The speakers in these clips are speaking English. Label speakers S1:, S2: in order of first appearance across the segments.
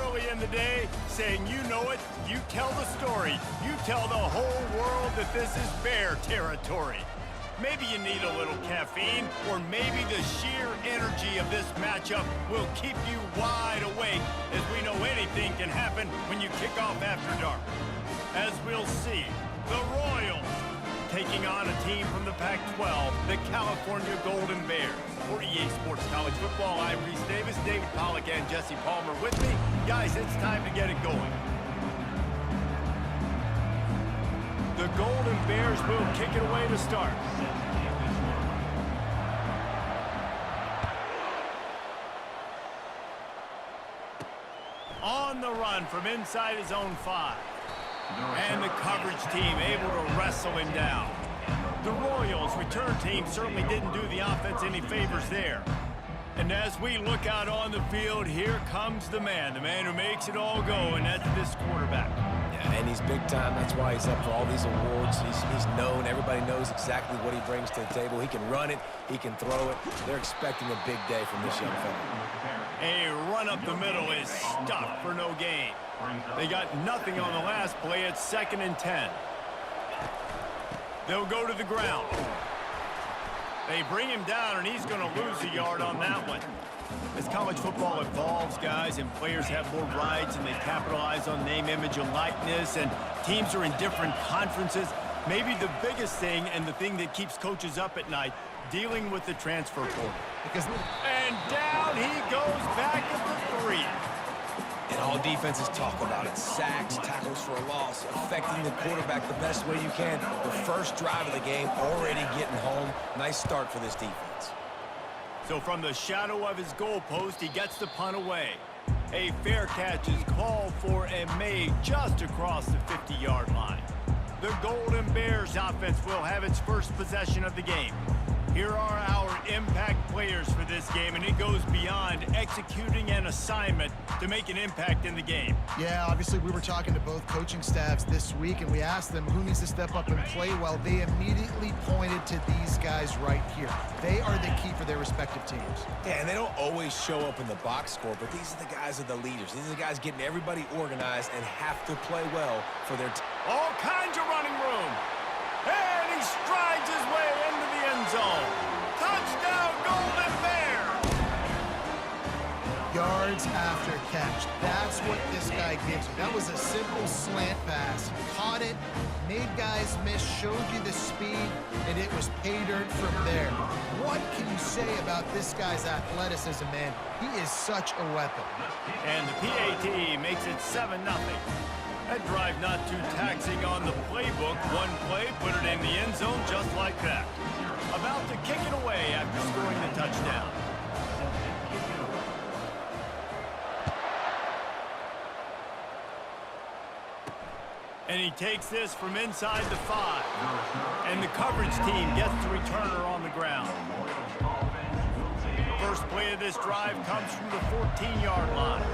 S1: early in the day saying you know it, you tell the story, you tell the whole world that this is Bear territory. Maybe you need a little caffeine, or maybe the sheer energy of this matchup will keep you wide awake, as we know anything can happen when you kick off after dark. As we'll see, the Royals taking on a team from the Pac-12, the California Golden Bears. For EA Sports College Football, I'm Reese Davis, David Pollack, and Jesse Palmer with me. Guys, it's time to get it going. The Golden Bears will kick it away to start. On the run from inside his own 5. And the coverage team able to wrestle him down. The Royals' return team certainly didn't do the offense any favors there. And as we look out on the field, here comes the man who makes it all go, and that's this quarterback.
S2: Yeah, and he's big time. That's why he's up for all these awards. He's known. Everybody knows exactly what he brings to the table. He can run it. He can throw it. They're expecting a big day from this young fella.
S1: A run up the middle is stuffed for no gain. They got nothing on the last play. It's 2nd and 10. They'll go to the ground. They bring him down, and he's going to lose a yard on that one. As college football evolves, guys, and players have more rights, and they capitalize on name, image, and likeness, and teams are in different conferences, maybe the biggest thing and the thing that keeps coaches up at night, dealing with the transfer portal. And down he goes back at the 3.
S2: And all defenses talk about it. Sacks, tackles for a loss, affecting the quarterback the best way you can. The first drive of the game, already getting home. Nice start for this defense.
S1: So from the shadow of his goalpost, he gets the punt away. A fair catch is called for and made just across the 50-yard line. The Golden Bears offense will have its first possession of the game. Here are our impact players for this game, and it goes beyond executing an assignment to make an impact in the game.
S3: Yeah, obviously we were talking to both coaching staffs this week, and we asked them who needs to step up and play well. They immediately pointed to these guys right here. They are the key for their respective teams.
S2: Yeah, and they don't always show up in the box score, but these are the guys that are the leaders. These are the guys getting everybody organized and have to play well for their team.
S1: All kinds of running room. And he strides his way into the end zone. Touchdown, Golden Bears!
S3: Yards after catch. That's what this guy gives you. That was a simple slant pass. Caught it, made guys miss, showed you the speed, and it was pay dirt from there. What can you say about this guy's athleticism, man? He is such a weapon.
S1: And the PAT makes it 7-0. That drive not too taxing on the playbook. One play, put it in the end zone just like that. About to kick it away after scoring the touchdown. And he takes this from inside the 5. And the coverage team gets the returner on the ground. First play of this drive comes from the 14-yard line.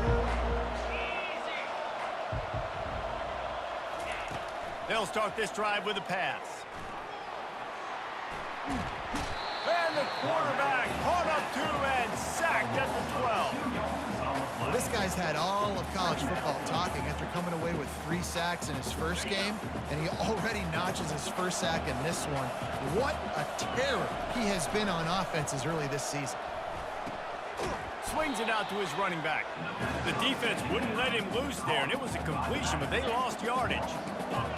S1: They'll start this drive with a pass. And the quarterback caught up to and sacked at the 12.
S3: Well, this guy's had all of college football talking after coming away with 3 sacks in his first game, and he already notches his first sack in this one. What a terror he has been on offenses early this season.
S1: Swings it out to his running back. The defense wouldn't let him loose there, and it was a completion, but they lost yardage.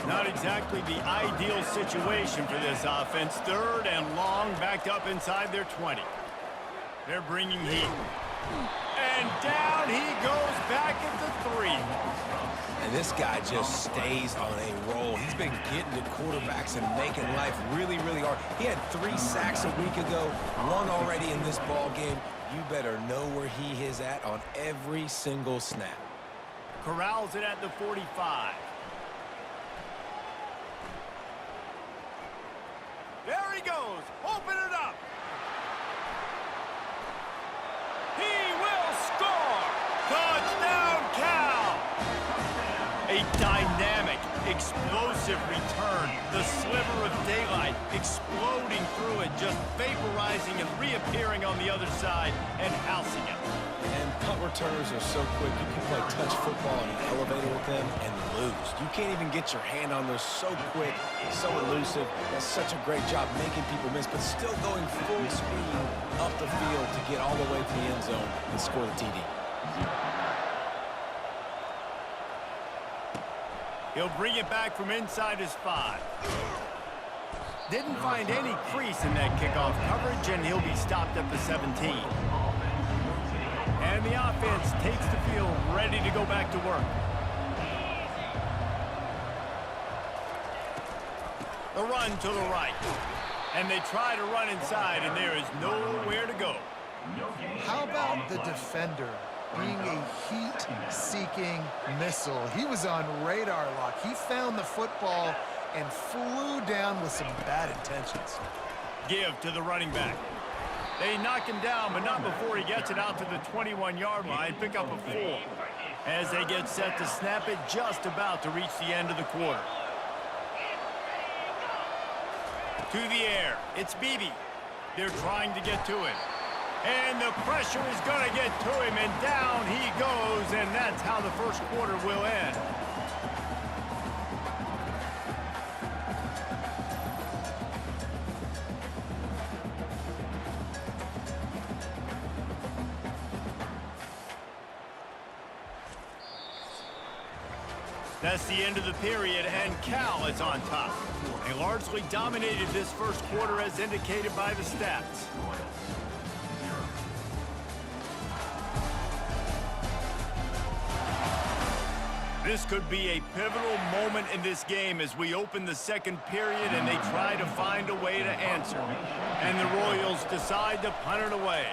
S1: Not exactly the ideal situation for this offense. 3rd and long, backed up inside their 20. They're bringing heat. And down he goes back at the 3.
S2: And this guy just stays on a roll. He's been getting to quarterbacks and making life really, really hard. He had 3 sacks a week ago, 1 already in this ball game. You better know where he is at on every single snap.
S1: Corrals it at the 45. There he goes. Open it up. He will score. Touchdown, Cal. A dynamic Explosive return. The sliver of daylight exploding through it, just vaporizing and reappearing on the other side and housing it.
S2: And punt returners are so quick. You can play touch football in an elevator with them and lose. You can't even get your hand on those. So quick, so elusive. That's such a great job making people miss, but still going full speed up the field to get all the way to the end zone and score the TD.
S1: He'll bring it back from inside his 5. Didn't find any crease in that kickoff coverage, and he'll be stopped at the 17. And the offense takes the field ready to go back to work. The run to the right. And they try to run inside, and there is nowhere to go.
S3: How about the defender being a heat-seeking missile? He was on radar lock. He found the football and flew down with some bad intentions.
S1: Give to the running back. They knock him down, but not before he gets it out to the 21-yard line. Pick up a 4. As they get set to snap it, just about to reach the end of the quarter. To the air. It's Beebe. They're trying to get to him. And the pressure is going to get to him, and down he goes, and that's how the first quarter will end. That's the end of the period, and Cal is on top. They largely dominated this first quarter as indicated by the stats. This could be a pivotal moment in this game as we open the second period and they try to find a way to answer. And the Royals decide to punt it away.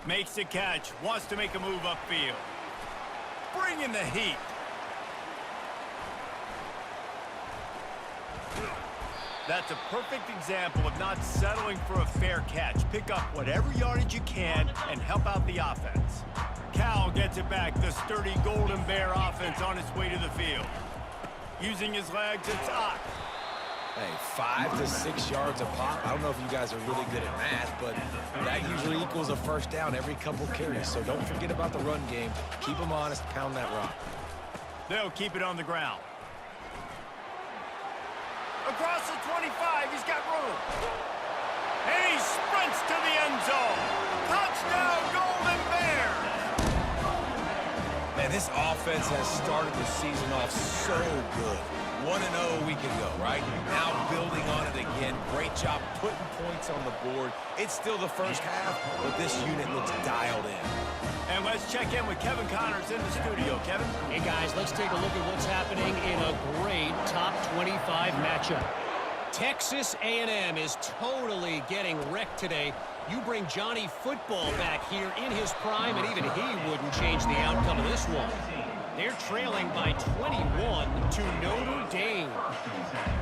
S1: Makes the catch, wants to make a move upfield. Bring in the heat. That's a perfect example of not settling for a fair catch. Pick up whatever yardage you can and help out the offense. Cal gets it back. The sturdy Golden Bear offense on its way to the field. Using his legs, it's Ott.
S2: Hey, 5 to 6 yards a pop. I don't know if you guys are really good at math, but that usually equals a first down every couple carries. So don't forget about the run game. Keep them honest, pound that rock.
S1: They'll keep it on the ground. Across the 25, he's got room. And he sprints to the end zone. Touchdown, Golden Bears!
S2: Man, this offense has started the season off so good. 1-0 a week ago, right? Now building on it again. Great job putting points on the board. It's still the first half, but this unit looks dialed in.
S1: And let's check in with Kevin Connors in the studio. Kevin?
S4: Hey, guys, let's take a look at what's happening in a great top 25 matchup. Texas A&M is totally getting wrecked today. You bring Johnny Football back here in his prime, and even he wouldn't change the outcome of this one. They're trailing by 21 to Notre Dame.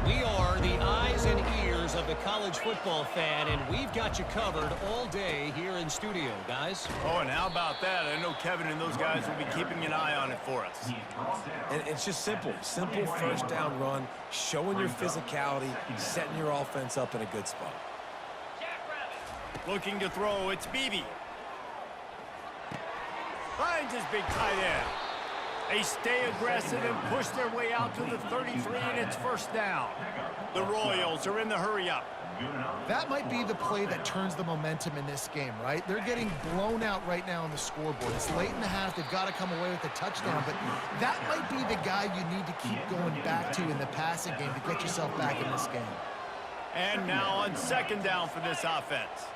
S4: We are the eyes and ears of the college football fan, and we've got you covered all day here in studio, guys.
S1: Oh, and how about that? I know Kevin and those guys will be keeping an eye on it for us.
S2: And it's just simple. Simple first down run, showing your physicality, setting your offense up in a good spot.
S1: Looking to throw, it's Beebe. Finds his big tight end. They stay aggressive and push their way out to the 33, and it's first down. The Royals are in the hurry-up.
S3: That might be the play that turns the momentum in this game, right? They're getting blown out right now on the scoreboard. It's late in the half. They've got to come away with a touchdown, but that might be the guy you need to keep going back to in the passing game to get yourself back in this game.
S1: And now on second down for this offense.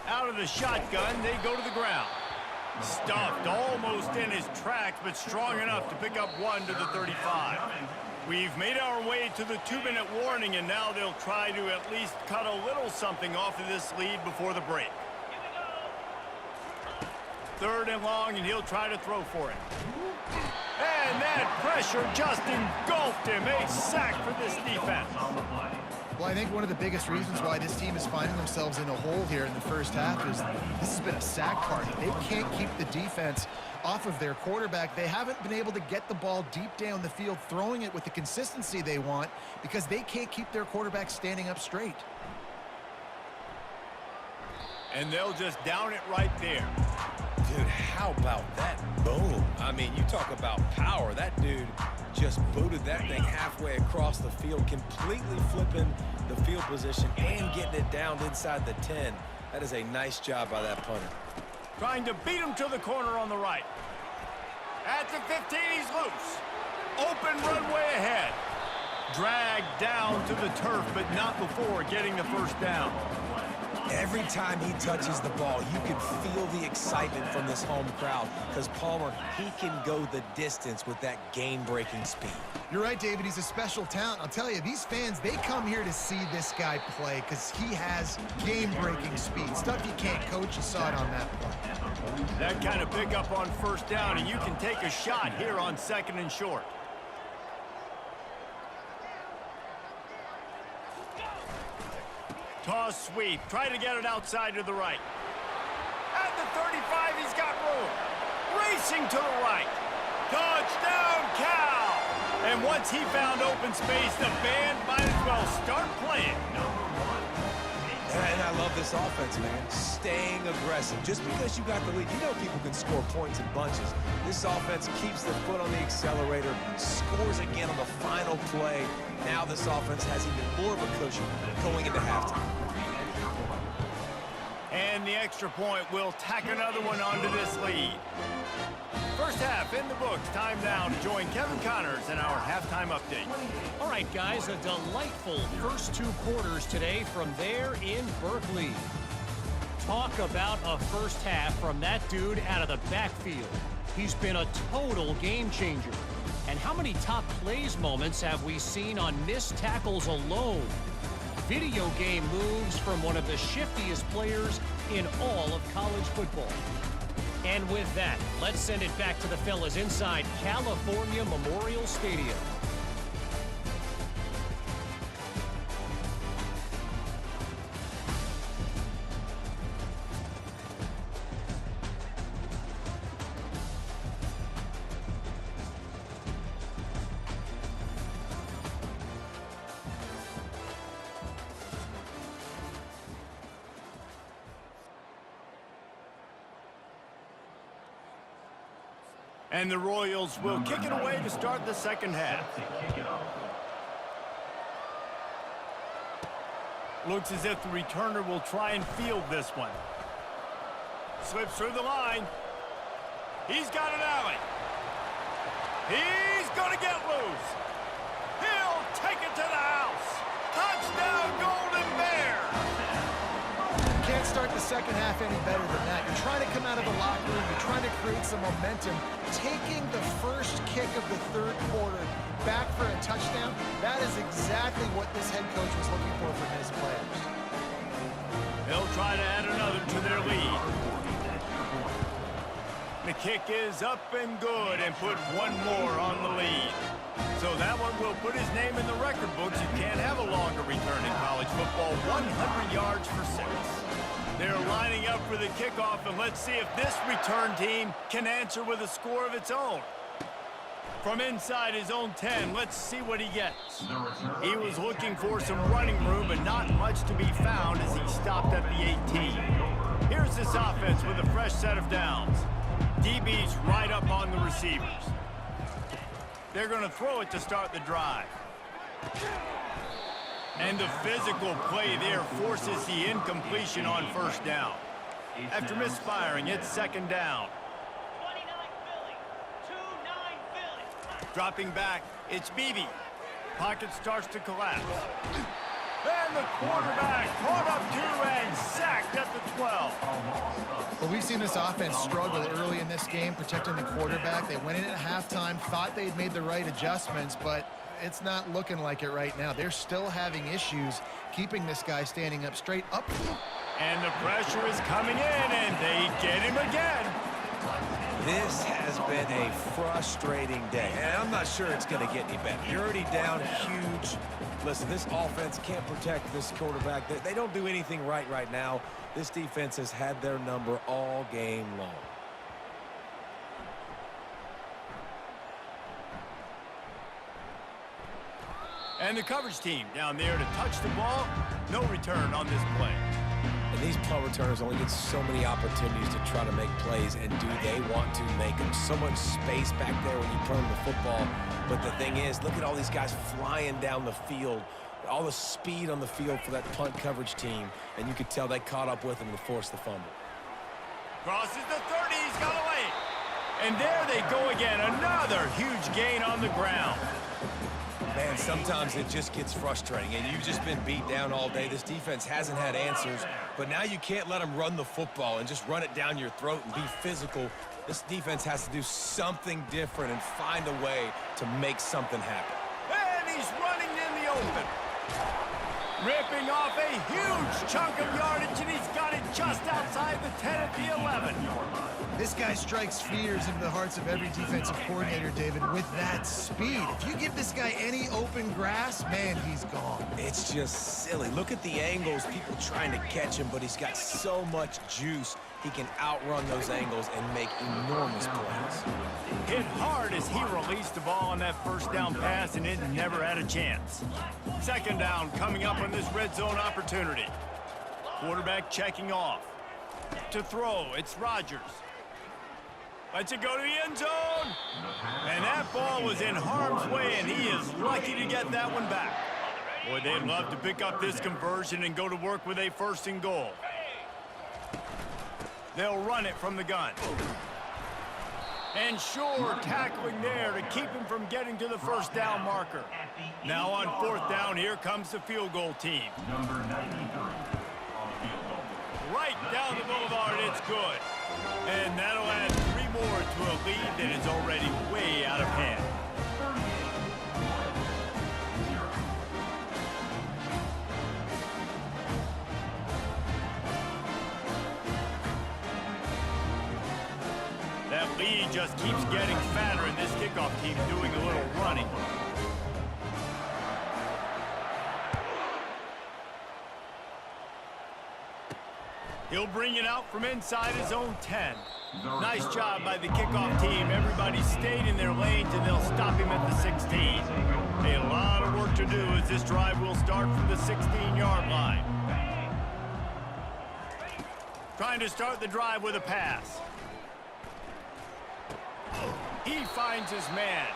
S1: Out of the shotgun, they go to the ground. Stuffed almost in his tracks, but strong enough to pick up one to the 35. We've made our way to the 2-minute warning, and now they'll try to at least cut a little something off of this lead before the break. Third and long, and he'll try to throw for it. And that pressure just engulfed him. A sack for this defense.
S3: Well, I think one of the biggest reasons why this team is finding themselves in a hole here in the first half is this has been a sack party. They can't keep the defense off of their quarterback. They haven't been able to get the ball deep down the field, throwing it with the consistency they want because they can't keep their quarterback standing up straight.
S1: And they'll just down it right there.
S2: Dude, how about that boom? I mean, you talk about power. That dude just booted that thing halfway across the field, completely flipping the field position and getting it down inside the 10. That is a nice job by that punter.
S1: Trying to beat him to the corner on the right. At the 15, he's loose. Open runway ahead. Dragged down to the turf, but not before getting the first down.
S2: Every time he touches the ball, you can feel the excitement from this home crowd because Palmer, he can go the distance with that game-breaking speed.
S3: You're right, David. He's a special talent. I'll tell you, these fans, they come here to see this guy play because he has game-breaking speed. Stuff you can't coach. You saw it on that play.
S1: That kind of pickup on first down, and you can take a shot here on 2nd and short. Toss sweep. Try to get it outside to the right. At the 35, he's got room. Racing to the right. Touchdown, Cal! And once he found open space, the band might as well start playing.
S2: And I love this offense, man. Staying aggressive. Just because you got the lead, you know people can score points in bunches. This offense keeps the foot on the accelerator, scores again on the final play. Now this offense has even more of a cushion going into halftime.
S1: And the extra point will tack another one onto this lead. First half in the books. Time now to join Kevin Connors in our halftime update.
S4: All right, guys, a delightful first 2 quarters today from there in Berkeley. Talk about a first half from that dude out of the backfield. He's been a total game changer. And how many top plays moments have we seen on missed tackles alone? Video game moves from one of the shiftiest players in all of college football. And with that, let's send it back to the fellas inside California Memorial Stadium.
S1: And the Royals will kick it away to start the second half. Looks as if the returner will try and field this one. Slips through the line. He's got an alley. He's going to get loose. He'll take it to the house. Touchdown, Golden Bear.
S3: Can't start the second half any better than that. You're trying to come out of the locker room. You're trying to create some momentum. Taking the first kick of the third quarter back for a touchdown, that is exactly what this head coach was looking for from his players.
S1: They'll try to add another to their lead. The kick is up and good and put one more on the lead. So that one will put his name in the record books. You can't have a longer return in college football. 100 yards for 6. They're lining up for the kickoff, and let's see if this return team can answer with a score of its own. From inside his own 10, let's see what he gets. He was looking for some running room, but not much to be found as he stopped at the 18. Here's this offense with a fresh set of downs. DB's right up on the receivers. They're going to throw it to start the drive. And the physical play there forces the incompletion on first down. After misfiring, it's second down. Dropping back, it's Beebe. Pocket starts to collapse. And the quarterback caught up to and sacked at the 12.
S3: Well, we've seen this offense struggle early in this game, protecting the quarterback. They went in at halftime, thought they'd made the right adjustments, but it's not looking like it right now. They're still having issues keeping this guy standing up straight up.
S1: And the pressure is coming in, and they get him again.
S2: This has been a frustrating day, and I'm not sure it's going to get any better. You're already down huge. Listen, this offense can't protect this quarterback. They don't do anything right now. This defense has had their number all game long.
S1: And the coverage team down there to touch the ball. No return on this play.
S2: And these punt returners only get so many opportunities to try to make plays, and do they want to make them? So much space back there when you turn the football. But the thing is, look at all these guys flying down the field. All the speed on the field for that punt coverage team, and you could tell they caught up with him to force the fumble.
S1: Crosses the 30, he's got away. And there they go again, another huge gain on the ground.
S2: Man, sometimes it just gets frustrating, and you've just been beat down all day. This defense hasn't had answers, but now you can't let them run the football and just run it down your throat and be physical. This defense has to do something different and find a way to make something happen.
S1: And he's running in the open. Ripping off a huge chunk of yardage, and he's got it just outside the 10 at the 11.
S3: This guy strikes fears into the hearts of every defensive coordinator, David, with that speed. If you give this guy any open grass, man, he's gone.
S2: It's just silly. Look at the angles, people trying to catch him, but he's got so much juice. He can outrun those angles and make enormous plays.
S1: Hit hard as he released the ball on that first down pass, and it never had a chance. Second down coming up on this red zone opportunity. Quarterback checking off. To throw, it's Rodgers. Lets it go to the end zone. And that ball was in harm's way, and he is lucky to get that one back. Boy, they'd love to pick up this conversion and go to work with a 1st and goal. They'll run it from the gun. And sure, tackling there to keep him from getting to the first down marker. Now on 4th down, here comes the field goal team. Right down the boulevard, it's good. And that'll add 3 more to a lead that is already way out of hand. That lead just keeps getting fatter, and this kickoff team doing a little running. He'll bring it out from inside his own 10. Nice job by the kickoff team. Everybody stayed in their lanes, and they'll stop him at the 16. A lot of work to do as this drive will start from the 16-yard line. Trying to start the drive with a pass. He finds his man.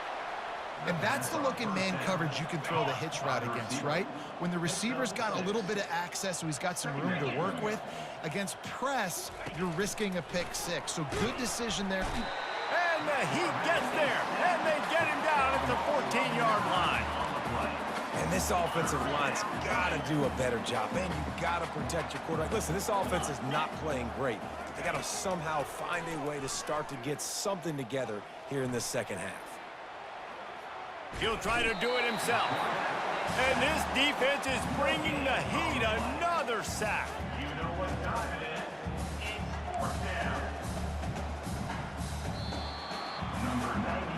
S3: And that's the look in man coverage you can throw the hitch route against, right? When the receiver's got a little bit of access, so he's got some room to work with. Against press, you're risking a pick 6. So good decision there.
S1: And the heat gets there, and they get him down at the 14-yard line.
S2: And this offensive line's got to do a better job. Man, you got to protect your quarterback. Listen, this offense is not playing great. They got to somehow find a way to start to get something together here in this second half.
S1: He'll try to do it himself. And this defense is bringing the heat. Another sack. You know what time it is. It's 4th down. Number 90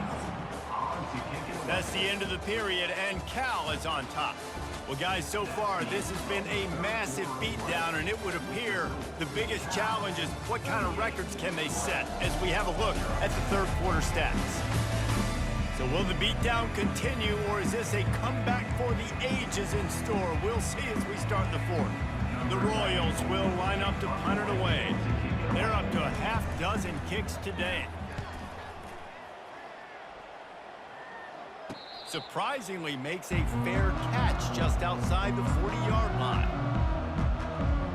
S1: on to kick it. That's the end of the period, and Cal is on top. Well, guys, so far, this has been a massive beatdown, and it would appear the biggest challenge is what kind of records can they set as we have a look at the third quarter stats. So will the beatdown continue, or is this a comeback for the ages in store? We'll see as we start the 4th. The Royals will line up to punt it away. They're up to a half-dozen kicks today. Surprisingly makes a fair catch just outside the 40-yard line.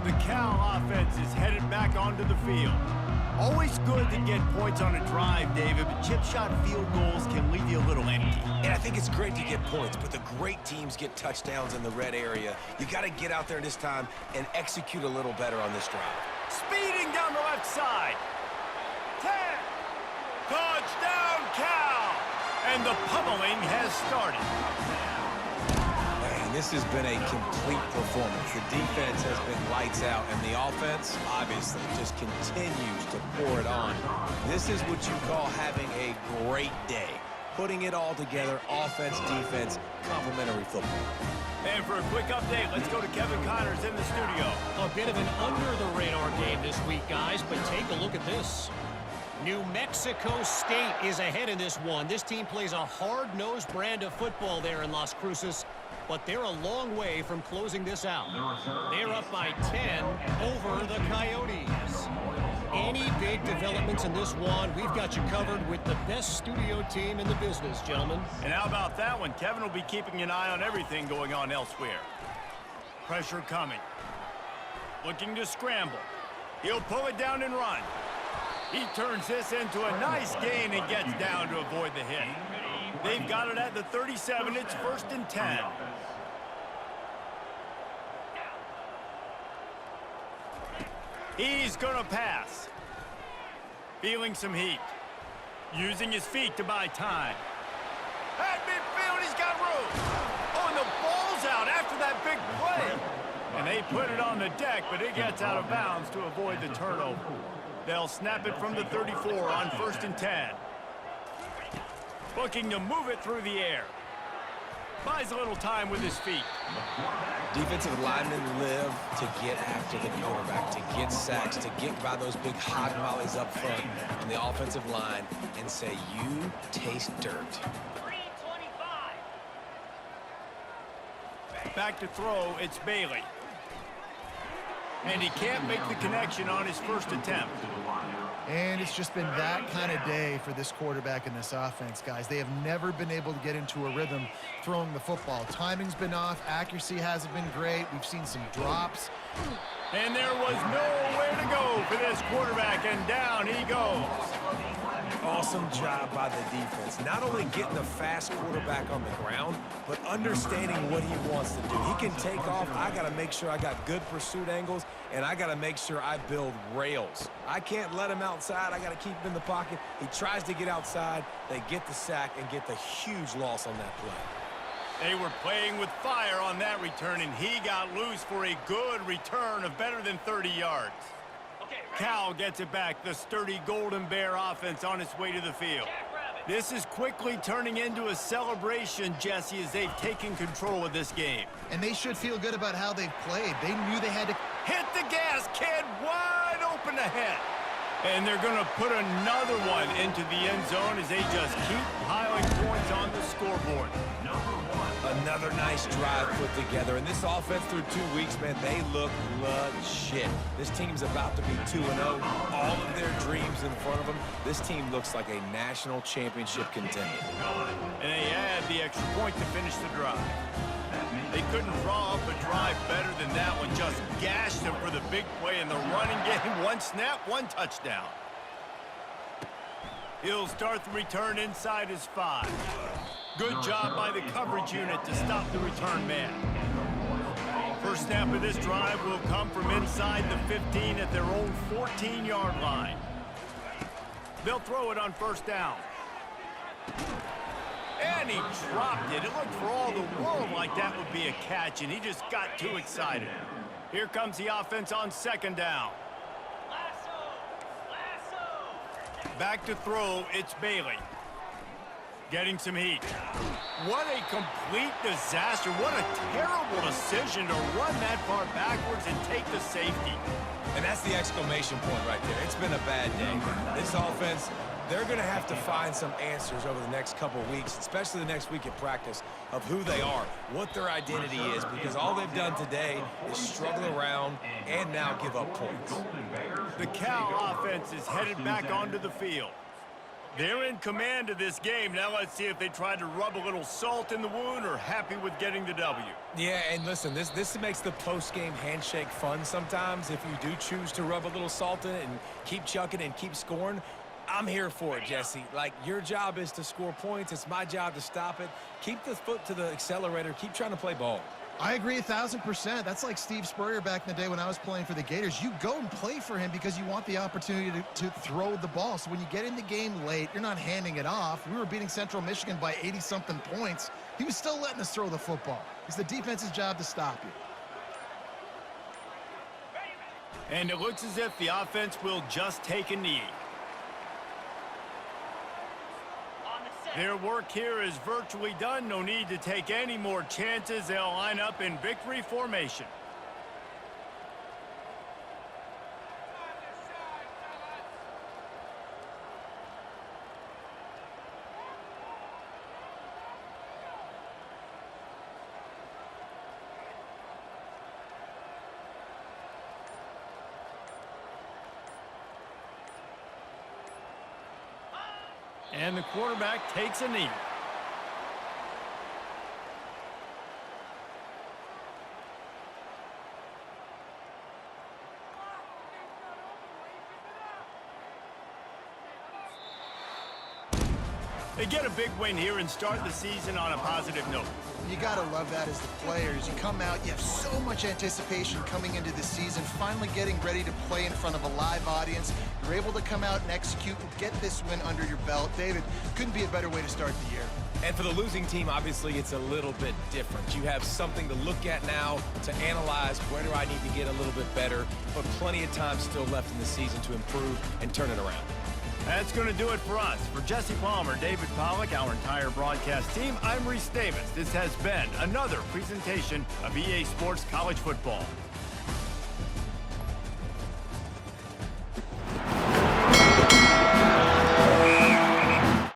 S1: The Cal offense is headed back onto the field. Always good to get points on a drive, David, but chip shot field goals can leave you a little empty.
S2: And I think it's great to get points, but the great teams get touchdowns in the red area. You got to get out there this time and execute a little better on this drive.
S1: Speeding down the left side. 10. Touchdown, Cal! And the pummeling has started.
S2: Man, mean, this has been a complete performance. The defense has been lights out, and the offense, obviously, just continues to pour it on. This is what you call having a great day. Putting it all together, offense, defense, complimentary football.
S1: And for a quick update, let's go to Kevin Connors in the studio.
S4: A bit of an under-the-radar game this week, guys, but take a look at this. New Mexico State is ahead in this one. This team plays a hard-nosed brand of football there in Las Cruces, but they're a long way from closing this out. They're up by 10 over the Coyotes. Any big developments in this one, we've got you covered with the best studio team in the business, gentlemen.
S1: And how about that one? Kevin will be keeping an eye on everything going on elsewhere. Pressure coming. Looking to scramble. He'll pull it down and run. He turns this into a nice gain and gets down to avoid the hit. They've got it at the 37. It's 1st and 10. He's going to pass. Feeling some heat. Using his feet to buy time. At midfield, he's got room. Oh, and the ball's out after that big play. And they put it on the deck, but it gets out of bounds to avoid the turnover. They'll snap it from the 34 on 1st and 10. Looking to move it through the air. Buys a little time with his feet.
S2: Defensive linemen live to get after the quarterback, to get sacks, to get by those big hog mollies up front on the offensive line and say, you taste dirt.
S1: Back to throw, it's Bailey. And he can't make the connection on his first attempt.
S3: And it's just been that kind of day for this quarterback and this offense, guys. They have never been able to get into a rhythm throwing the football. Timing's been off. Accuracy hasn't been great. We've seen some drops.
S1: And there was nowhere to go for this quarterback, and down he goes.
S2: Awesome job by the defense. Not only getting the fast quarterback on the ground, but understanding what he wants to do. He can take off. I got to make sure I got good pursuit angles, and I got to make sure I build rails. I can't let him outside. I got to keep him in the pocket. He tries to get outside. They get the sack and get the huge loss on that play.
S1: They were playing with fire on that return, and he got loose for a good return of better than 30 yards. Cal gets it back, the sturdy Golden Bear offense on its way to the field. This is quickly turning into a celebration, Jesse, as they've taken control of this game.
S3: And they should feel good about how they've played. They knew they had to
S1: hit the gas, kid, wide open ahead. And they're going to put another one into the end zone as they just keep piling points on the scoreboard.
S2: Another nice drive put together. And this offense through 2 weeks, man, they look legit. This team's about to be 2-0. All of their dreams in front of them. This team looks like a national championship contender.
S1: And they add the extra point to finish the drive. They couldn't draw up a drive better than that one. Just gashed them for the big play in the running game. One snap, one touchdown. He'll start the return inside his 5. Good job by the coverage unit to stop the return man. First snap of this drive will come from inside the 15 at their own 14-yard line. They'll throw it on 1st down. And he dropped it. It looked for all the world like that would be a catch, and he just got too excited. Here comes the offense on 2nd down. Back to throw, it's Bailey. Getting some heat. What a complete disaster. What a terrible decision to run that far backwards and take the safety.
S2: And that's the exclamation point right there. It's been a bad day. This offense, they're going to have to find some answers over the next couple of weeks, especially the next week at practice, of who they are, what their identity is, because all they've done today is struggle around and now give up points.
S1: The Cal offense is headed back onto the field. They're in command of this game. Now let's see if they try to rub a little salt in the wound or happy with getting the W.
S2: Yeah, and listen, this makes the post-game handshake fun sometimes. If you do choose to rub a little salt in it and keep chucking and keep scoring, I'm here for it, Jesse. Like, your job is to score points. It's my job to stop it. Keep the foot to the accelerator. Keep trying to play ball.
S3: I agree 1,000%. That's like Steve Spurrier back in the day when I was playing for the Gators. You go and play for him because you want the opportunity to throw the ball. So when you get in the game late, you're not handing it off. We were beating Central Michigan by 80-something points. He was still letting us throw the football. It's the defense's job to stop you.
S1: And it looks as if the offense will just take a knee. Their work here is virtually done. No need to take any more chances. They'll line up in victory formation. And the quarterback takes a knee. They get a big win here and start the season on a positive note.
S3: You got to love that as the players. You come out, you have so much anticipation coming into the season, finally getting ready to play in front of a live audience. You're able to come out and execute and get this win under your belt. David, couldn't be a better way to start the year.
S2: And for the losing team, obviously, it's a little bit different. You have something to look at now, to analyze where do I need to get a little bit better, but plenty of time still left in the season to improve and turn it around.
S1: That's going to do it for us. For Jesse Palmer, David Pollack, our entire broadcast team, I'm Reese Davis. This has been another presentation of EA Sports College Football.